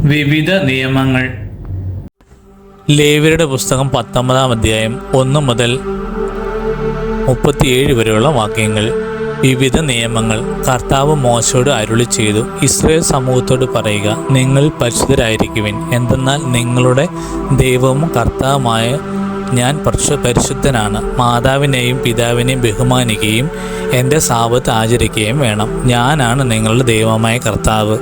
വിവിധ നിയമങ്ങൾ. ലേവ്യരുടെ പുസ്തകം 19-ാം അധ്യായം 1 മുതൽ 37 വരെയുള്ള വാക്യങ്ങൾ. വിവിധ നിയമങ്ങൾ. കർത്താവ് മോശയോട് അരുളി ചെയ്തു, ഇസ്രായേൽ സമൂഹത്തോട് പറയുക, നിങ്ങൾ പരിശുദ്ധരായിരിക്കുവിൻ, എന്തെന്നാൽ നിങ്ങളുടെ ദൈവവും കർത്താവുമായ ഞാൻ പരിശുദ്ധനാണ്. മാതാവിനെയും പിതാവിനെയും ബഹുമാനിക്കുകയും എൻ്റെ സാബത്ത് ആചരിക്കുകയും വേണം. ഞാനാണ് നിങ്ങളുടെ ദൈവമായ കർത്താവ്.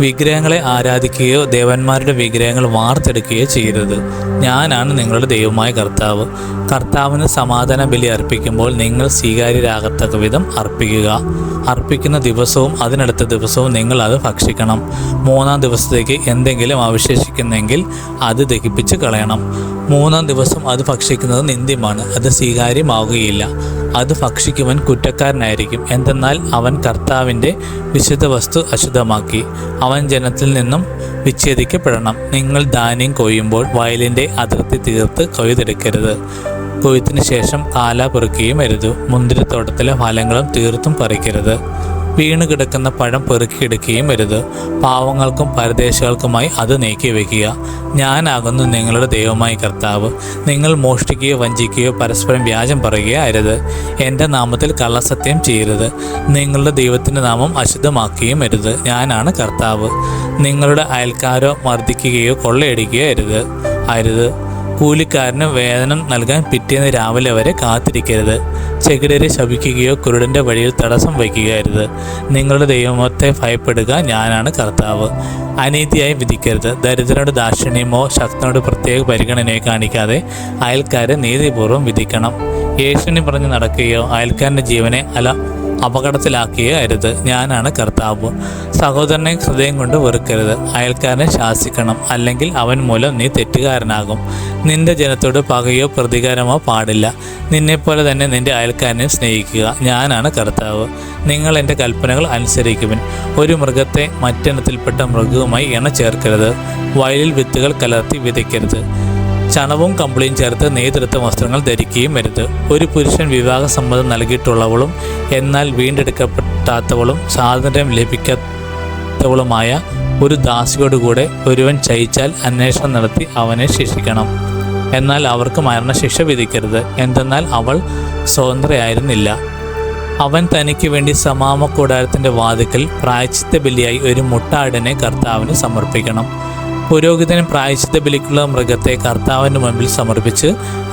വിഗ്രഹങ്ങളെ ആരാധിക്കുകയോ ദേവന്മാരുടെ വിഗ്രഹങ്ങൾ വാർത്തെടുക്കുകയോ ചെയ്യരുത്. ഞാനാണ് നിങ്ങളുടെ ദൈവമായ കർത്താവ്. കർത്താവിന് സമാധാന ബലി അർപ്പിക്കുമ്പോൾ നിങ്ങൾ സ്വീകാര്യരാകത്തക്ക വിധം അർപ്പിക്കുക. അർപ്പിക്കുന്ന ദിവസവും അതിനടുത്ത ദിവസവും നിങ്ങൾ അത് ഭക്ഷിക്കണം. 3-ാം ദിവസത്തേക്ക് എന്തെങ്കിലും അവശേഷിക്കുന്നെങ്കിൽ അത് ദഹിപ്പിച്ച് കളയണം. 3-ാം ദിവസം അത് ഭക്ഷിക്കുന്നത് നിന്ദ്യമാണ്, അത് സ്വീകാര്യമാവുകയില്ല. അത് ഭക്ഷിക്കുവാൻ കുറ്റക്കാരനായിരിക്കും. എന്തെന്നാൽ അവൻ കർത്താവിൻ്റെ വിശുദ്ധ വസ്തു അശുദ്ധമാക്കി. അവൻ ജനത്തിൽ നിന്നും വിച്ഛേദിക്കപ്പെടണം. നിങ്ങൾ ധാന്യം കൊയ്യുമ്പോൾ വയലിൻ്റെ അതിർത്തി തീർത്ത് കൊയ്തെടുക്കരുത്. കൊയ്ത്തിന് ശേഷം കാല പെറുക്കുകയും അരുത്. മുന്തിരിത്തോട്ടത്തിലെ ഫലങ്ങളും തീർത്തും പറിക്കരുത്. വീണ് കിടക്കുന്ന പഴം പെറുക്കിയെടുക്കുകയും അരുത്. പാവങ്ങൾക്കും പരദേശികൾക്കുമായി അത് നീക്കി വയ്ക്കുക. ഞാനാകുന്നു നിങ്ങളുടെ ദൈവമായ കർത്താവ്. നിങ്ങൾ മോഷ്ടിക്കുകയോ വഞ്ചിക്കുകയോ പരസ്പരം വ്യാജം പറയുകയോ അരുത്. എൻ്റെ നാമത്തിൽ കള്ളസത്യം ചെയ്യരുത്. നിങ്ങളുടെ ദൈവത്തിൻ്റെ നാമം അശുദ്ധമാക്കുകയും അരുത്. ഞാനാണ് കർത്താവ്. നിങ്ങളുടെ അയൽക്കാരോ മർദ്ദിക്കുകയോ കൊള്ളയടിക്കുകയോ അരുത്. കൂലിക്കാരന് വേതനം നൽകാൻ പിറ്റേന്ന് രാവിലെ വരെ കാത്തിരിക്കരുത്. ചെകിടരെ ശപിക്കുകയോ കുരുടൻ്റെ വഴിയിൽ തടസ്സം വയ്ക്കുകയോ അരുത്. നിങ്ങളുടെ ദൈവത്തെ ഭയപ്പെടുക. ഞാനാണ് കർത്താവ്. അനീതിയായി വിധിക്കരുത്. ദരിദ്രനോട് ദാക്ഷിണ്യമോ ശക്തനോട് പ്രത്യേക പരിഗണനയോ കാണിക്കാതെ അയൽക്കാരെ നീതിപൂർവ്വം വിധിക്കണം. ഏഷണി പറഞ്ഞ് നടക്കുകയോ അയൽക്കാരൻ്റെ ജീവനെ അപകടത്തിലാക്കുകയോ അരുത്. ഞാനാണ് കർത്താവ്. സഹോദരനെ ഹൃദയം കൊണ്ട് വെറുക്കരുത്. അയൽക്കാരനെ ശാസിക്കണം, അല്ലെങ്കിൽ അവൻ മൂലം നീ തെറ്റുകാരനാകും. നിന്റെ ജനത്തോട് പകയോ പ്രതികാരമോ പാടില്ല. നിന്നെപ്പോലെ തന്നെ നിന്റെ അയൽക്കാരനെ സ്നേഹിക്കുക. ഞാനാണ് കർത്താവ്. നിങ്ങൾ എൻ്റെ കൽപ്പനകൾ അനുസരിക്കുവിൻ. ഒരു മൃഗത്തെ മറ്റിനത്തിൽപ്പെട്ട മൃഗവുമായി ഇണ ചേർക്കരുത്. വയലിൽ വിത്തുകൾ കലർത്തി വിതയ്ക്കരുത്. ചണവും കമ്പിളിയും ചേർത്ത് നെയ്തെടുത്ത വസ്ത്രങ്ങൾ ധരിക്കുകയും അരുത്. ഒരു പുരുഷൻ വിവാഹസമ്മതം നൽകിയിട്ടുള്ളവളും എന്നാൽ വീണ്ടെടുക്കപ്പെടാത്തവളും സ്വാതന്ത്ര്യം ലഭിക്കാത്തവളുമായ ഒരു ദാസിയോടുകൂടെ ഒരുവൻ ചയിച്ചാൽ അന്വേഷണം നടത്തി അവനെ ശിക്ഷിക്കണം. എന്നാൽ അവർക്ക് മരണശിക്ഷ വിധിക്കരുത്. എന്തെന്നാൽ അവൾ സ്വതന്ത്രയായിരുന്നില്ല. അവൻ തനിക്ക് വേണ്ടി സമാഗമനകൂടാരത്തിൻ്റെ വാതിൽക്കൽ പ്രായശ്ചിത്ത ബലിയായി ഒരു മുട്ടാടിനെ കർത്താവിന് സമർപ്പിക്കണം. പുരോഹിതൻ പ്രായശ്ചിത്ത ബലിക്കുള്ള മൃഗത്തെ കർത്താവിൻ്റെ മുൻപിൽ സമർപ്പിച്ച്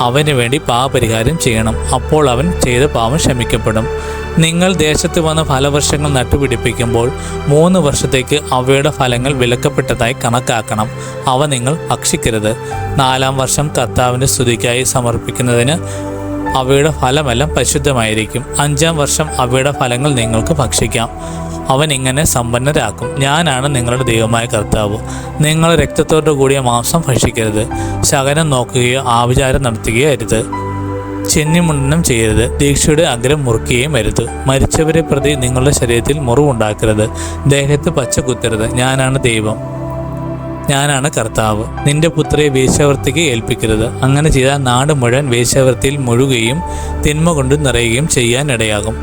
അവന് വേണ്ടി പാപപരിഹാരം ചെയ്യണം. അപ്പോൾ അവൻ ചെയ്ത പാപം ക്ഷമിക്കപ്പെടും. നിങ്ങൾ ദേശത്ത് വന്ന് ഫലവൃക്ഷങ്ങൾ നട്ടുപിടിപ്പിക്കുമ്പോൾ 3 വർഷത്തേക്ക് അവയുടെ ഫലങ്ങൾ വിലക്കപ്പെട്ടതായി കണക്കാക്കണം. അവ നിങ്ങൾ ഭക്ഷിക്കരുത്. 4-ാം വർഷം കർത്താവിൻ്റെ സ്തുതിക്കായി സമർപ്പിക്കുന്നതിന് അവയുടെ ഫലമെല്ലാം പരിശുദ്ധമായിരിക്കും. 5-ാം വർഷം അവയുടെ ഫലങ്ങൾ നിങ്ങൾക്ക് ഭക്ഷിക്കാം. അവൻ ഇങ്ങനെ സമ്പന്നരാക്കും. ഞാനാണ് നിങ്ങളുടെ ദൈവമായ കർത്താവ്. നിങ്ങൾ രക്തത്തോടു കൂടിയ മാംസം ഭക്ഷിക്കരുത്. ശകനം നോക്കുകയോ ആഭിചാരം നടത്തുകയോ അരുത്. ചെന്നിമുണ്ടനം ചെയ്യരുത്. ദീക്ഷയുടെ അഗ്രം മുറിക്കുകയും അരുത്. മരിച്ചവരെ പ്രതി നിങ്ങളുടെ ശരീരത്തിൽ മുറിവുണ്ടാക്കരുത്. ദേഹത്ത് പച്ച കുത്തരുത്. ഞാനാണ് ദൈവം. ഞാനാണ് കർത്താവ്. നിന്റെ പുത്രിയെ വേശ്യാവൃത്തിക്ക് ഏൽപ്പിക്കരുത്. അങ്ങനെ ചെയ്താൽ നാട് മുഴുവൻ വേശ്യാവൃത്തിയിൽ മുഴുകുകയും തിന്മ കൊണ്ട് നിറയുകയും ചെയ്യാനിടയാകും.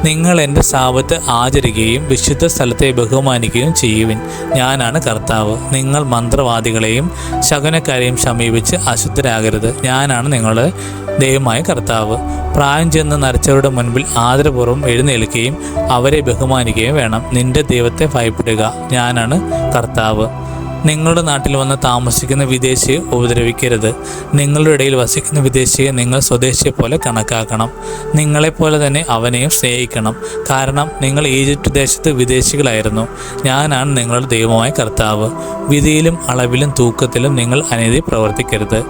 നിങ്ങൾ എൻ്റെ സാബത്ത് ആചരിക്കുകയും വിശുദ്ധ സ്ഥലത്തെ ബഹുമാനിക്കുകയും ചെയ്യുവിൻ. ഞാനാണ് കർത്താവ്. നിങ്ങൾ മന്ത്രവാദികളെയും ശകുനക്കാരെയും സമീപിച്ച് അശുദ്ധരാകരുത്. ഞാനാണ് നിങ്ങളുടെ ദൈവമായ കർത്താവ്. പ്രായം ചെന്ന് നരച്ചവരുടെ മുൻപിൽ ആദരപൂർവ്വം എഴുന്നേൽക്കുകയും അവരെ ബഹുമാനിക്കുകയും വേണം. നിന്റെ ദൈവത്തെ ഭയപ്പെടുക. ഞാനാണ് കർത്താവ്. നിങ്ങളുടെ നാട്ടിൽ വന്ന് താമസിക്കുന്ന വിദേശിയെ ഉപദ്രവിക്കരുത്. നിങ്ങളുടെ ഇടയിൽ വസിക്കുന്ന വിദേശിയെ നിങ്ങൾ സ്വദേശിയെ പോലെ കണക്കാക്കണം. നിങ്ങളെപ്പോലെ തന്നെ അവനെയും സ്നേഹിക്കണം. കാരണം നിങ്ങൾ ഈജിപ്റ്റ് ദേശത്ത് വിദേശികളായിരുന്നു. ഞാനാണ് നിങ്ങളുടെ ദൈവമായ കർത്താവ്. വിധിയിലും അളവിലും തൂക്കത്തിലും നിങ്ങൾ അനീതി പ്രവർത്തിക്കരുത്.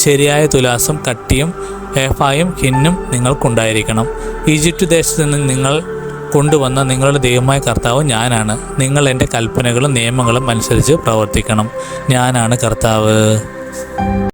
ശരിയായ തുലാസും കട്ടിയും ഏഫായും ഹിന്നും നിങ്ങൾക്കുണ്ടായിരിക്കണം. ഈജിപ്റ്റ് ദേശത്ത് നിന്ന് നിങ്ങൾ കൊണ്ടുവന്ന നിങ്ങളുടെ ദൈവമായ കർത്താവ് ഞാനാണ്. നിങ്ങൾ എൻ്റെ കൽപ്പനകളും നിയമങ്ങളും അനുസരിച്ച് പ്രവർത്തിക്കണം. ഞാനാണ് കർത്താവ്.